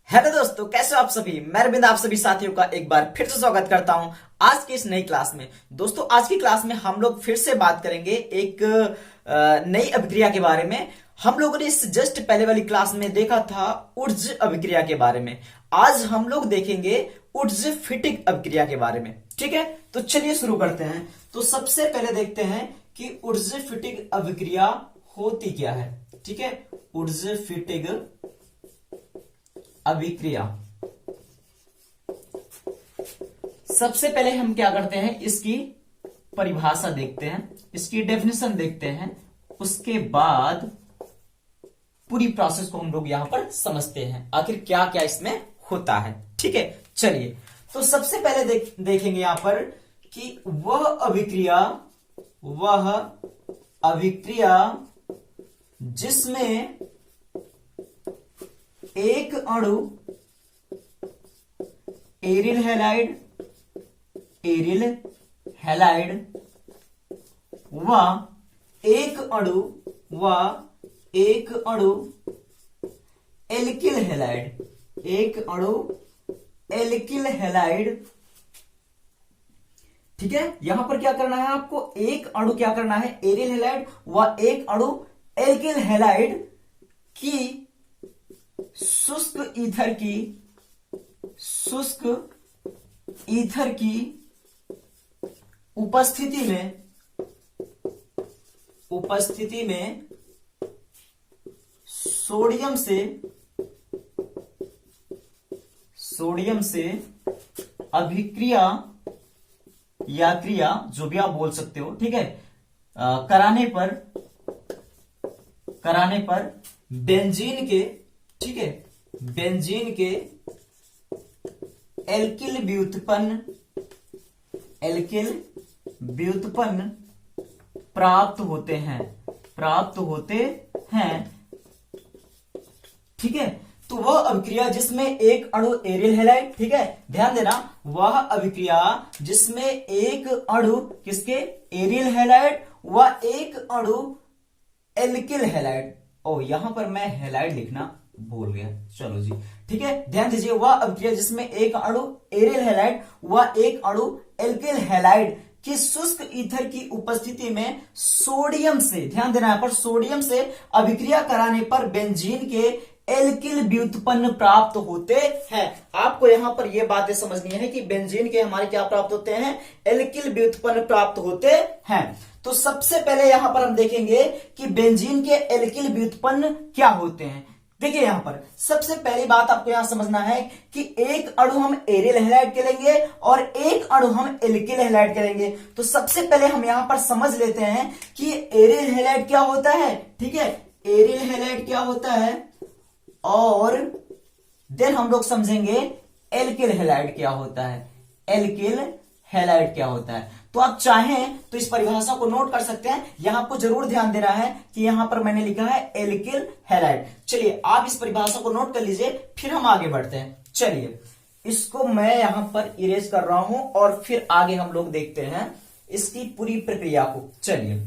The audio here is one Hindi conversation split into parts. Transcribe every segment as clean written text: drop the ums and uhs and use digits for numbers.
हेलो दोस्तों, कैसे हो आप सभी। मैं अरविंद आप सभी साथियों का एक बार फिर से स्वागत करता हूं आज की इस नई क्लास में। दोस्तों, आज की क्लास में हम लोग फिर से बात करेंगे एक नई अभिक्रिया के बारे में। हम लोगों ने इस जस्ट पहले वाली क्लास में देखा था ऊर्ज अभिक्रिया के बारे में। आज हम लोग देखेंगे ऊर्ज फिटिक अभिक्रिया के बारे में। ठीक है, तो चलिए शुरू करते हैं। तो सबसे पहले देखते हैं कि ऊर्ज फिटिक अभिक्रिया होती क्या है। ठीक है, ऊर्ज फिटिक अभिक्रिया। सबसे पहले हम क्या करते हैं, इसकी परिभाषा देखते हैं, इसकी डेफिनेशन देखते हैं, उसके बाद पूरी प्रोसेस को हम लोग यहां पर समझते हैं आखिर क्या क्या इसमें होता है। ठीक है, चलिए। तो सबसे पहले देखेंगे यहां पर कि वह अभिक्रिया जिसमें एक अणु एरिल हैलाइड व एक अणु एल्किल हैलाइड। ठीक है, यहां पर क्या करना है आपको, एक अणु क्या करना है, एरिल हैलाइड व एक अणु एल्किल हैलाइड की शुष्क ईथर की उपस्थिति में सोडियम से अभिक्रिया या क्रिया, जो भी आप बोल सकते हो, ठीक है, कराने पर बेंजीन के, ठीक है, बेंजीन के एल्किल व्युत्पन्न प्राप्त होते हैं। ठीक है, तो वह अभिक्रिया जिसमें एक अणु एरिल हैलाइड, ठीक है, ध्यान देना, वह अभिक्रिया जिसमें एक अणु किसके, एरिल हैलाइड व एक अणु एल्किल हैलाइड। ओ, यहां पर मैं हैलाइड लिखना भूल गया, चलो जी। ठीक है, ध्यान दीजिए, वह अभिक्रिया जिसमें एक अणु एरिल हैलाइड व एक अणु एल्किल हैलाइड की शुष्क ईथर की उपस्थिति में सोडियम से, ध्यान देना यहां पर, सोडियम से अभिक्रिया कराने पर बेंजीन के एल्किल व्युत्पन्न प्राप्त होते हैं। आपको यहां पर यह बातें समझनी है कि बेंजीन के हमारे क्या प्राप्त होते हैं, एल्किल व्युत्पन्न प्राप्त होते हैं। तो सबसे पहले यहां पर हम देखेंगे कि बेंजीन के एल्किल व्युत्पन्न क्या होते हैं। देखिए, यहां पर सबसे पहली बात आपको यहां समझना है कि एक अणु हम एरिल हैलाइड के लेंगे और एक अणु हम एल्किल हैलाइड के लेंगे। तो सबसे पहले हम यहां पर समझ लेते हैं कि एरिल हैलाइड क्या होता है। ठीक है, एरिल हैलाइड क्या होता है, और देन हम लोग समझेंगे एल्किल हैलाइड क्या होता है। एल्किल हैलाइड क्या होता है, तो आप चाहें तो इस परिभाषा को नोट कर सकते हैं। यहां आपको जरूर ध्यान देना है कि यहां पर मैंने लिखा है एल्किल हैलाइड। चलिए, आप इस परिभाषा को नोट कर लीजिए, फिर हम आगे बढ़ते हैं। चलिए, इसको मैं यहां पर इरेज कर रहा हूं और फिर आगे हम लोग देखते हैं इसकी पूरी प्रक्रिया को। चलिए,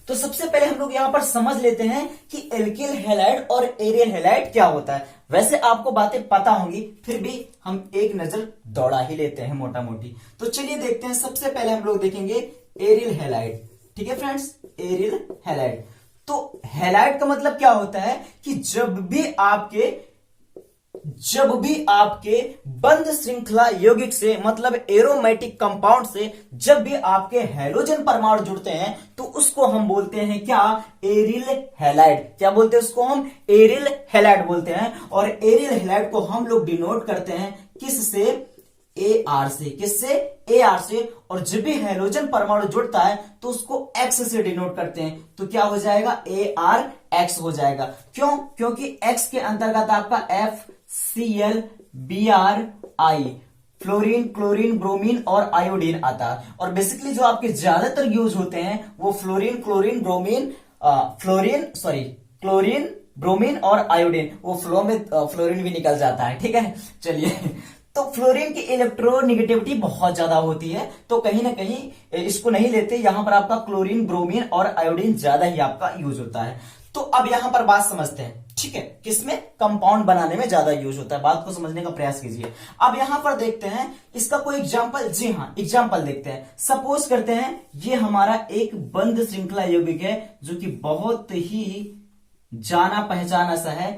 तो सबसे पहले हम लोग यहां पर समझ लेते हैं कि एल्किल हैलाइड और एरिल हैलाइड क्या होता है। वैसे आपको बातें पता होंगी, फिर भी हम एक नजर दौड़ा ही लेते हैं मोटा मोटी। तो चलिए देखते हैं, सबसे पहले हम लोग देखेंगे एरिल हैलाइड। ठीक है फ्रेंड्स, एरिल हैलाइड। तो हैलाइड का मतलब क्या होता है कि जब भी आपके बंध श्रृंखला यौगिक से, मतलब एरोमेटिक कंपाउंड से जब भी आपके हैलोजन परमाणु जुड़ते हैं तो उसको हम बोलते हैं क्या, एरिल हैलाइड। क्या बोलते हैं उसको हम, एरिल हैलाइड बोलते हैं। और एरिल हैलाइड को हम लोग डिनोट करते हैं किससे, AR से। किससे, AR से। और जब भी हैलोजन परमाणु जुड़ता है तो उसको X से डिनोट करते हैं। तो क्या हो जाएगा, ARX हो जाएगा। क्यों, क्योंकि X के अंतर्गत आपका FCl, Br, I, fluorine, chlorine, bromine और आयोडीन आता है। और बेसिकली जो आपके ज्यादातर यूज होते हैं वो fluorine, chlorine, bromine, chlorine, bromine और आयोडीन। वो फ्लो में फ्लोरीन भी निकल जाता है। ठीक है, चलिए। तो फ्लोरीन की इलेक्ट्रोनिगेटिविटी बहुत ज्यादा होती है, तो कहीं ना कहीं इसको नहीं लेते। यहां पर आपका क्लोरीन, ब्रोमीन और आयोडीन ज्यादा ही आपका यूज होता है। तो अब यहां पर बात समझते हैं, ठीक है, किसमें, कंपाउंड बनाने में ज्यादा यूज होता है, बात को समझने का प्रयास कीजिए। अब यहां पर देखते हैं इसका कोई एग्जांपल, जी हां एग्जांपल देखते हैं। सपोज करते हैं ये हमारा एक बंद श्रृंखला यौगिक है जो कि बहुत ही जाना पहचाना सा है।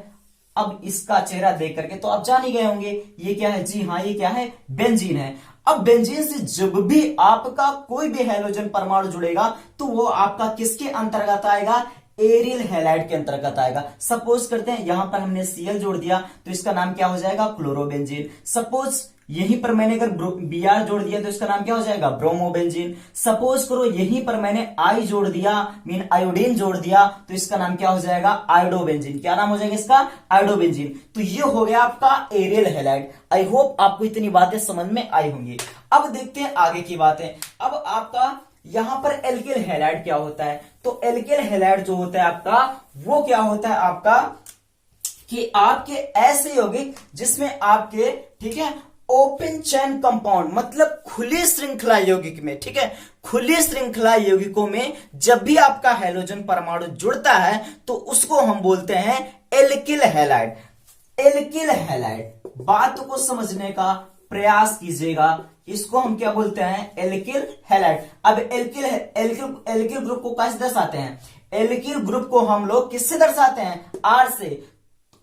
अब इसका चेहरा देख करके तो आप जान ही गए होंगे ये क्या है, जी हां ये क्या है, बेंजीन है। अब बेंजीन से जब भी आपका कोई भी हैलोजन परमाणु जुड़ेगा तो वो आपका किसके अंतर्गत आएगा, एरियल हैलाइड के अंतर्गत आएगा। सपोज करते हैं यहां पर हमने Cl जोड़ दिया तो इसका नाम क्या हो जाएगा, क्लोरोबेंजीन। सपोज यहीं पर मैंने अगर Br जोड़ दिया तो इसका नाम क्या हो जाएगा, ब्रोमोबेंजीन। सपोज करो यहीं पर मैंने I जोड़ दिया, मीन आयोडीन जोड़ दिया, तो इसका नाम क्या हो जाएगा, आयोडोबेंजीन। क्या नाम हो जाएगा इसका, आयोडोबेंजीन। तो ये हो गया आपका एरियल हैलाइड। आई होप आपको इतनी बातें समझ में आई होंगी। अब देखते हैं आगे की बातें। अब आपका यहां पर एल्किल हैलाइड क्या होता है, तो एल्किल हैलाइड जो होता है आपका, वो क्या होता है आपका कि आपके ऐसे यौगिक जिसमें आपके, ठीक है, ओपन चेन कंपाउंड, मतलब खुली श्रृंखला यौगिक में, ठीक है, खुली श्रृंखला यौगिकों में जब भी आपका हैलोजन परमाणु जुड़ता है तो उसको हम बोलते हैं एल्किल हैलाइड। एल्किल हैलाइड, बात को समझने का प्रयास कीजिएगा, इसको हम क्या बोलते हैं, एल्किल हैलाइड। अब एल्किल ग्रुप को कैसे दर्शाते हैं, एल्किल ग्रुप को हम लोग किससे दर्शाते हैं, R से,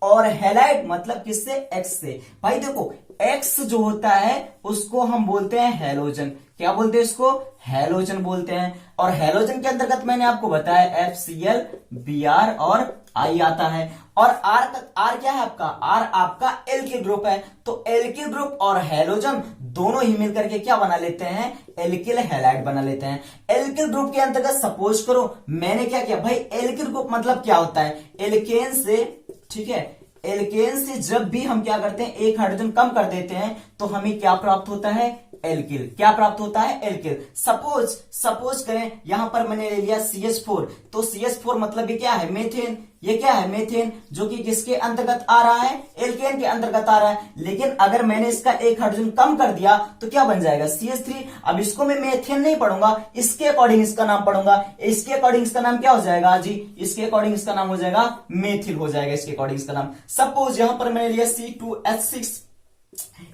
और हैलाइड मतलब किससे, X से। भाई देखो X जो होता है उसको हम बोलते हैं हैलोजन। क्या बोलते हैं इसको, हैलोजन बोलते हैं। और हैलोजन के अंतर्गत मैंने आपको बताया FCl, Br और I आता है। और R क्या है आपका, R आपका एल्किल ग्रुप है। तो एल्किल ग्रुप और हैलोजन दोनों ही मिलकर के क्या बना लेते हैं, एल्किल हैलाइड बना लेते हैं। एल्किल ग्रुप के अंतर्गत सपोज करो मैंने क्या किया, भाई एल्किल ग्रुप मतलब क्या होता है, एल्केन से, ठीक है, एल्केन से जब भी हम क्या करते हैं एक हाइड्रोजन कम कर देते हैं तो हमें क्या प्राप्त होता है, एल्किल। क्या प्राप्त होता है, एल्किल। सपोज करें यहां पर मैंने ले लिया CH4, तो CH4 मतलब ये क्या है, मेथेन। ये क्या है, मेथेन, जो कि किसके अंतर्गत आ रहा है, एल्केन के अंतर्गत आ रहा है। लेकिन अगर मैंने इसका एक हाइड्रोजन कम कर दिया तो क्या बन जाएगा, CH3। अब इसको मैं मेथेन नहीं पढ़ूंगा, इसके अकॉर्डिंग इसका नाम पढ़ूंगा। इसके अकॉर्डिंग इसका नाम क्या हो जाएगा जी, इसके अकॉर्डिंग इसका नाम हो जाएगा मेथिल हो जाएगा, इसके अकॉर्डिंग इसका नाम। सपोज यहां पर मैंने लिया C2H6,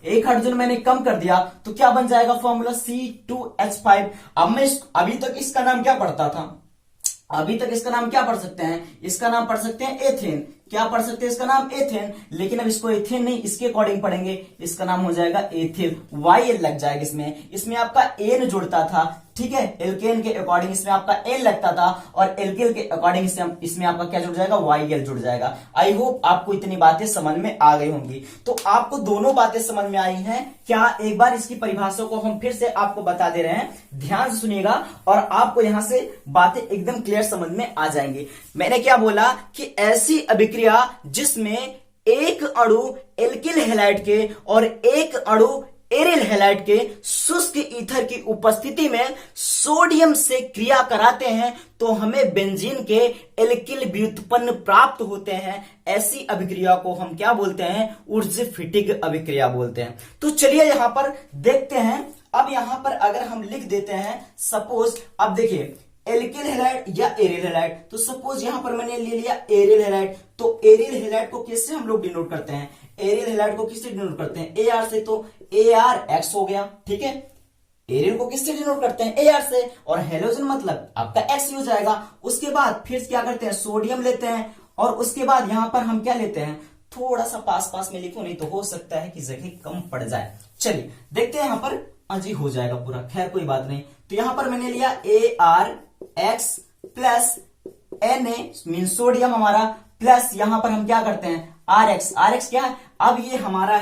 एक हाइड्रोजन मैंने कम कर दिया तो क्या बन जाएगा फॉर्मूला, C2H5। अब मैं अभी तक इसका नाम क्या पढ़ता था, अभी तक इसका नाम क्या पढ़ सकते हैं, इसका नाम पढ़ सकते हैं एथेन। क्या पढ़ सकते हैं इसका नाम, एथेन। लेकिन अब इसको एथेन नहीं, इसके अकॉर्डिंग पढ़ेंगे, इसका नाम हो जाएगा एथिल। YL लग जाएगा इसमें आपका एन जुड़ता था, ठीक है, एल्केन के अकॉर्डिंग इसमें आपका एन लगता था, और एल्किल के अकॉर्डिंग इसमें आपका क्या जुड़ जाएगा, YL जुड़ जाएगा। आई होप आपको इतनी बातें समझ में आ गई होंगी। तो आपको दोनों बातें समझ में आई हैं क्या, एक बार इसकी परिभाषा को हम फिर से आपको बता दे रहे हैं, ध्यान से सुनिएगा और आपको यहां से बातें एकदम क्लियर समझ में आ जाएंगी। मैंने क्या बोला कि ऐसी अभिक्रिया जिसमें एक अणु एल्किल हैलाइड के और एक अणु एरियल हैलाइड के शुष्क ईथर की उपस्थिति में सोडियम से क्रिया कराते हैं तो हमें बेंजीन के एल्किल व्युत्पन्न प्राप्त होते हैं। ऐसी अभिक्रिया को हम क्या बोलते हैं, उर्जिफिटिक अभिक्रिया बोलते हैं। तो चलिए यहां पर देखते हैं। अब यहां पर अगर हम लिख देते हैं सपोज, अब देखिए एल्किल हैलाइड या एरियल हैलाइड, तो सपोज यहां पर मैंने ले लिया एरियल हैलाइड, तो एरियल हैलाइड को किससे हम लोग डिनोट करते हैं, एरियल हैलाइड को किससे डिनोट करते हैं, AR से, तो ARX हो गया, ठीक है। एरियल को किससे डिनोट करते हैं, AR से, और हैलोजन मतलब आपका X हो जाएगा। उसके बाद फिर क्या करते हैं, सोडियम लेते हैं, और उसके बाद यहां पर हम क्या लेते हैं, थोड़ा सा पास में लिखो नहीं तो हो सकता है कि जगह कम पड़ जाए। चलिए देखते हैं यहां पर, अजी हो जाएगा पूरा, खैर कोई बात नहीं। तो यहां पर मैंने लिया ARX plus Na mean sodium हमारा, प्लस यहां पर हम क्या करते हैं RX क्या है, अब ये हमारा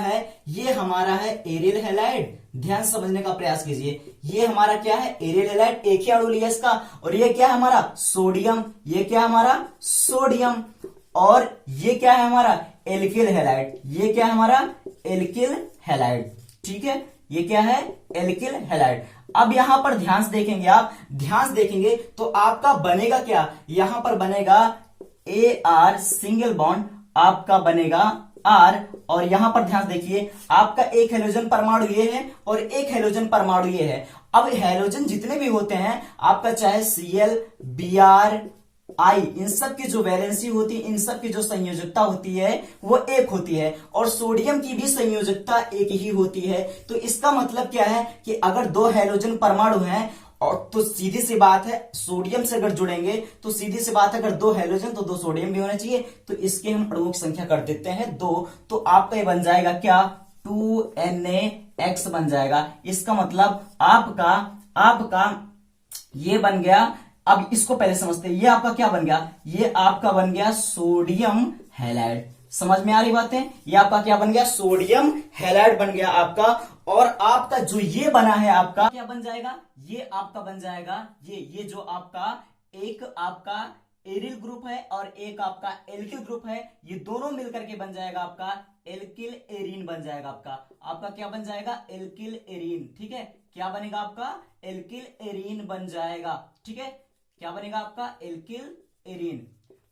है एरियल हैलाइड। ध्यान समझने का प्रयास कीजिए, ये हमारा क्या है, एरियल हैलाइड, एक ही अणु लिया इसका, और ये क्या है हमारा सोडियम, ये क्या है हमारा सोडियम, और ये क्या है हमारा एल्किल हैलाइड, ये क्या है हमारा एल्किल हैलाइड, ठीक है, ये क्या है एल्किल हैलाइड। अब यहां पर ध्यान से देखेंगे, आप ध्यान से देखेंगे तो आपका बनेगा क्या, यहां पर बनेगा AR सिंगल बॉन्ड, आपका बनेगा R, और यहां पर ध्यान देखिए आपका एक हैलोजन परमाणु ये है और एक हैलोजन परमाणु ये है। अब हैलोजन जितने भी होते हैं आपका, चाहे Cl, Br, आई, इन सब की जो वैलेंसी होती है, इन सब की जो संयोजकता होती है वो एक होती है, और सोडियम की भी संयोजकता एक ही होती है। तो इसका मतलब क्या है कि अगर दो हैलोजन परमाणु हैं और तो सीधी सी बात है सोडियम से अगर जुड़ेंगे तो सीधी सी बात है अगर दो हैलोजन तो दो सोडियम भी होना चाहिए। तो इसके हम अणुओं की संख्या कर देते हैं 2। तो आपका ये बन जाएगा क्या, 2NaX बन जाएगा। इसका मतलब आपका आपका ये बन गया। अब इसको पहले समझते हैं, ये आपका क्या बन गया, ये आपका बन गया सोडियम हैलाइड। समझ में आ रही बातें, ये आपका क्या बन गया, सोडियम हैलाइड बन गया आपका। और आपका जो ये बना है आपका क्या बन जाएगा, ये आपका बन जाएगा ये जो आपका एक आपका एरिल ग्रुप है और एक आपका एल्किल ग्रुप है, ये दोनों मिलकर के बन जाएगा आपका एल्किल एरीन बन जाएगा आपका क्या बन जाएगा, एल्किल एरीन। ठीक है, क्या बनेगा आपका, एल्किल एरीन बन जाएगा। ठीक है, क्या बनेगा आपका, एल्किल एरीन।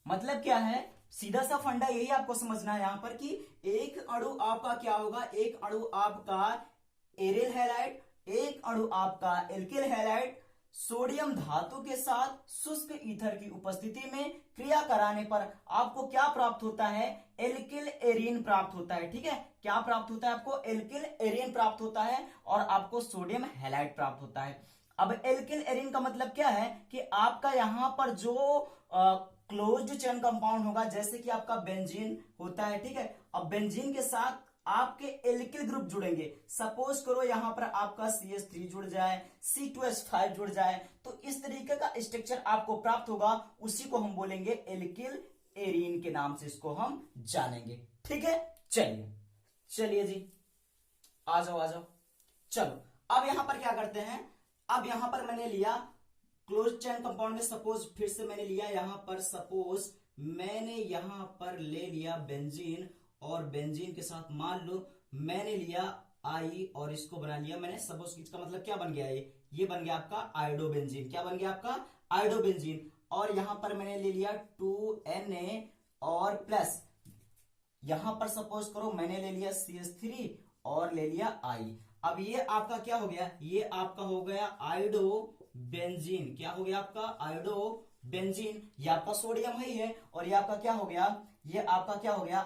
मतलब क्या है, सीधा सा फंडा यही आपको समझना है यहां पर कि एक अणु आपका क्या होगा, एक अणु आपका एरिल हैलाइड, एक अणु आपका एल्किल हैलाइड सोडियम धातु के साथ शुष्क ईथर की उपस्थिति में क्रिया कराने पर आपको क्या प्राप्त होता है, एल्किल एरीन प्राप्त होता है। ठीक है, क्या प्राप्त होता है आपको, एल्किल एरीन प्राप्त होता है और आपको सोडियम हैलाइड प्राप्त होता है। अब एल्किल एरीन का मतलब क्या है कि आपका यहां पर जो क्लोज्ड चेन कंपाउंड होगा, जैसे कि आपका बेंजीन होता है। ठीक है, अब बेंजीन के साथ आपके एल्किल ग्रुप जुड़ेंगे। सपोज करो यहां पर आपका CH3 जुड़ जाए, C2H5 जुड़ जाए, तो इस तरीके का स्ट्रक्चर आपको प्राप्त होगा, उसी को हम बोलेंगे एल्किल एरीन के नाम से इसको हम जानेंगे। ठीक है, चलिए जी, आ जाओ। चलो अब यहां पर क्या करते हैं, अब यहां पर मैंने लिया क्लोज चेन कंपाउंड में, सपोज फिर से मैंने लिया यहां पर, सपोज मैंने यहां पर ले लिया बेंजीन, और बेंजीन के साथ मान लो मैंने लिया आई और इसको बना लिया मैंने, सपोज इसका मतलब क्या बन गया, ये बन गया आपका आयोडोबेंजीन। क्या बन गया आपका, आयोडोबेंजीन। और यहां पर मैंने ले लिया 2Na और प्लस यहां पर सपोज करो मैंने ले लिया CH3 और ले लिया आई। अब ये आपका क्या हो गया, ये आपका हो गया आयोडोबेंजीन। क्या हो गया आपका, आयोडोबेंजीन। ये आपका सोडियम ही है और ये आपका क्या हो गया, ये आपका क्या हो गया,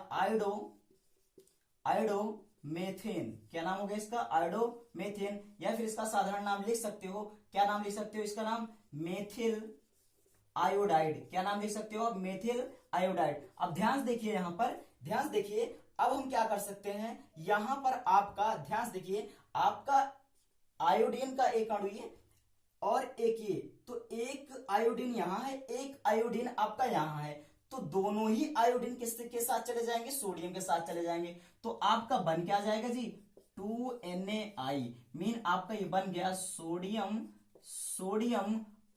आयोडोमेथेन। क्या नाम हो गया इसका, आयोडोमेथेन। या फिर इसका साधारण नाम लिख सकते हो, क्या नाम लिख सकते हो इसका नाम, मेथिल आयोडाइड। क्या नाम लिख सकते हो, मेथिल आयोडाइड। अब ध्यान देखिए, यहां पर ध्यान देखिए, अब हम क्या कर सकते हैं, यहां पर आपका ध्यान देखिए, आपका आयोडीन का एक अणु ये और एक ये, तो एक आयोडीन यहां है, एक आयोडीन आपका यहां है, तो दोनों ही आयोडीन किसके के साथ चले जाएंगे, सोडियम के साथ चले जाएंगे। तो आपका बन क्या जाएगा जी, 2NaI मीन आपका ये बन गया सोडियम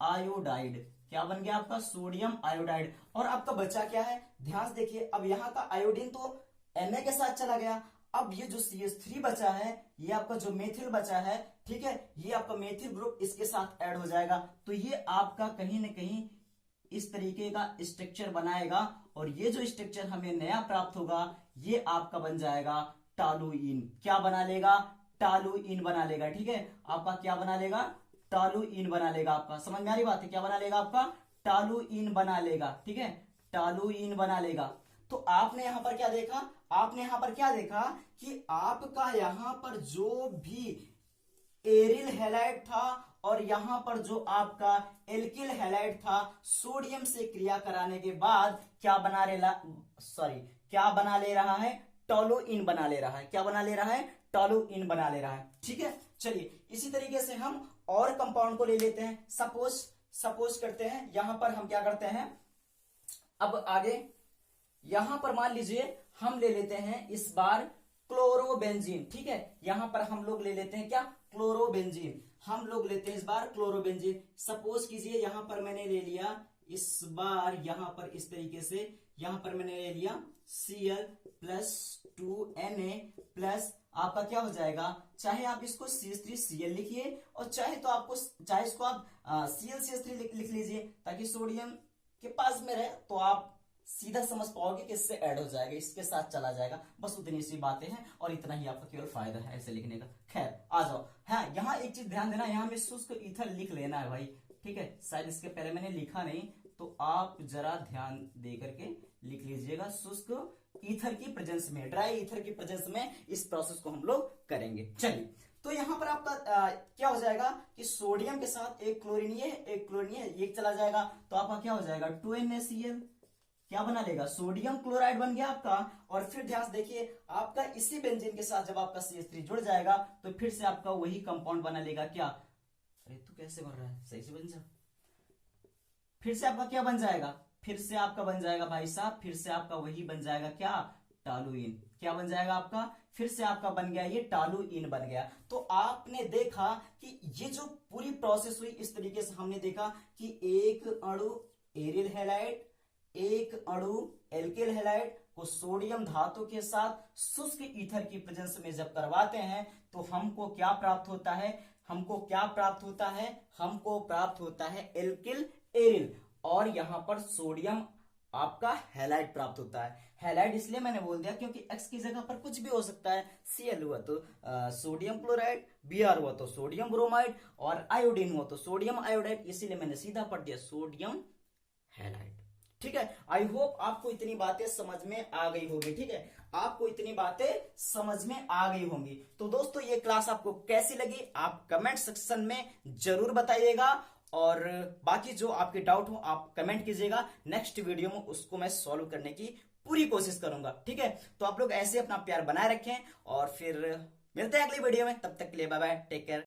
आयोडाइड। क्या बन गया आपका, सोडियम आयोडाइड। और आपका बचा क्या है, ध्यान देखिए, अब यहाँ का आयोडीन तो Na के साथ चला गया, अब ये जो CH3 बचा है, ये आपका जो मेथिल बचा है, ठीक है, ये आपका मेथिल ग्रुप इसके साथ ऐड हो जाएगा। तो ये आपका कहीं ना कहीं इस तरीके का स्ट्रक्चर बनाएगा, और ये जो स्ट्रक्चर हमें नया प्राप्त होगा ये आपका बन जाएगा टॉलुइन। क्या बना लेगा, टॉलुइन बना लेगा। ठीक है, आपका क्या बना लेगा, टॉलुइन बना लेगा। आपका समझ में आ रही बात है, क्या बना लेगा आपका, टॉलुइन बना लेगा। ठीक है, टॉलुइन बना लेगा। तो आपने यहां पर क्या देखा, आपने यहां पर क्या देखा कि आपका यहां पर जो भी एरिल हैलाइड था और यहां पर जो आपका एल्किल हैलाइड था, सोडियम से क्रिया कराने के बाद क्या बना ले रहा है, टॉलुइन बना ले रहा है। क्या बना ले रहा है, टॉलुइन बना ले रहा है। ठीक है, चलिए इसी तरीके से हम और कंपाउंड को ले लेते हैं। सपोज करते हैं, यहां पर हम क्या करते हैं, अब आगे यहां पर मान लीजिए हम ले लेते हैं इस बार क्लोरोबेंजीन। ठीक है, यहां पर हम लोग ले लेते हैं क्या, क्लोरोबेंजीन। हम लोग लेते हैं इस बार क्लोरोबेंजीन। सपोज कीजिए यहां पर मैंने ले लिया इस बार, यहां पर इस तरीके से यहां पर मैंने ले लिया Cl प्लस 2Na प्लस आपका क्या हो जाएगा, चाहे आप इसको CH3Cl लिखिए और चाहे इसको आप ClCH3 लिख लीजिए, ताकि सोडियम के पास में रहे तो आप सीधा समझ पाओगे कि इससे ऐड हो जाएगा, इसके साथ चला जाएगा। बस उतनी सी बातें हैं और इतना ही आपका केवल फायदा है ऐसे लिखने का। खैर आ जाओ, हाँ यहाँ एक चीज ध्यान देना, यहाँ में शुष्क ईथर लिख लेना है भाई। ठीक है, शायद इसके पहले मैंने लिखा नहीं, तो आप जरा ध्यान दे करके लिख लीजिएगा, शुष्क ईथर की प्रेजेंस में, ड्राई ईथर की प्रेजेंस में इस प्रोसेस को हम लोग करेंगे। चलिए, तो यहां पर आपका क्या हो जाएगा कि सोडियम के साथ एक क्लोरीन ये एक क्लोरीन ये एक चला जाएगा, तो आपका क्या हो जाएगा 2NaCl, क्या बना लेगा, सोडियम क्लोराइड बन गया आपका। और फिर ध्यान से देखिए, आपका इसी बेंजीन के साथ जब आपका CH3 जुड़ जाएगा तो फिर से आपका वही कंपाउंड बना लेगा क्या, अरे तू कैसे बन रहा है, सही से बन जा, फिर से आपका क्या बन जाएगा, फिर से आपका बन जाएगा भाई साहब, फिर से आपका वही बन जाएगा क्या, टालुइन, क्या बन जाएगा आपका, फिर से आपका बन गया ये टालुइन बन गया। तो आपने देखा कि ये जो पूरी प्रोसेस हुई इस तरीके से, हमने देखा कि एक अणु एरियल हैलाइड, एक अणु एल्किल हैलाइड को सोडियम धातु के साथ शुष्क ईथर की प्रेजेंस में जब करवाते हैं तो हमको क्या प्राप्त होता है, हमको क्या प्राप्त होता है, हमको प्राप्त होता है एल्किल एरिल, और यहां पर सोडियम आपका हैलाइड प्राप्त होता है। हैलाइड इसलिए मैंने बोल दिया क्योंकि X की जगह पर कुछ भी हो सकता है, Cl हुआ तो सोडियम क्लोराइड, Br हुआ तो सोडियम ब्रोमाइड, और आयोडीन हुआ तो सोडियम आयोडाइड, इसीलिए मैंने सीधा पढ़ दिया सोडियम हैलाइड। ठीक है, आई होप आपको इतनी बातें समझ में आ गई होगी। ठीक है, आपको इतनी बातें समझ में आ गई होंगी। तो दोस्तों, ये क्लास आपको कैसी लगी आप कमेंट सेक्शन में जरूर बताइएगा, और बाकी जो आपके डाउट हो आप कमेंट कीजिएगा, नेक्स्ट वीडियो में उसको मैं सॉल्व करने की पूरी कोशिश करूंगा। ठीक है, तो आप लोग ऐसे अपना प्यार बनाए रखें और फिर मिलते हैं अगली वीडियो में, तब तक के लिए बाय बाय, टेक केयर।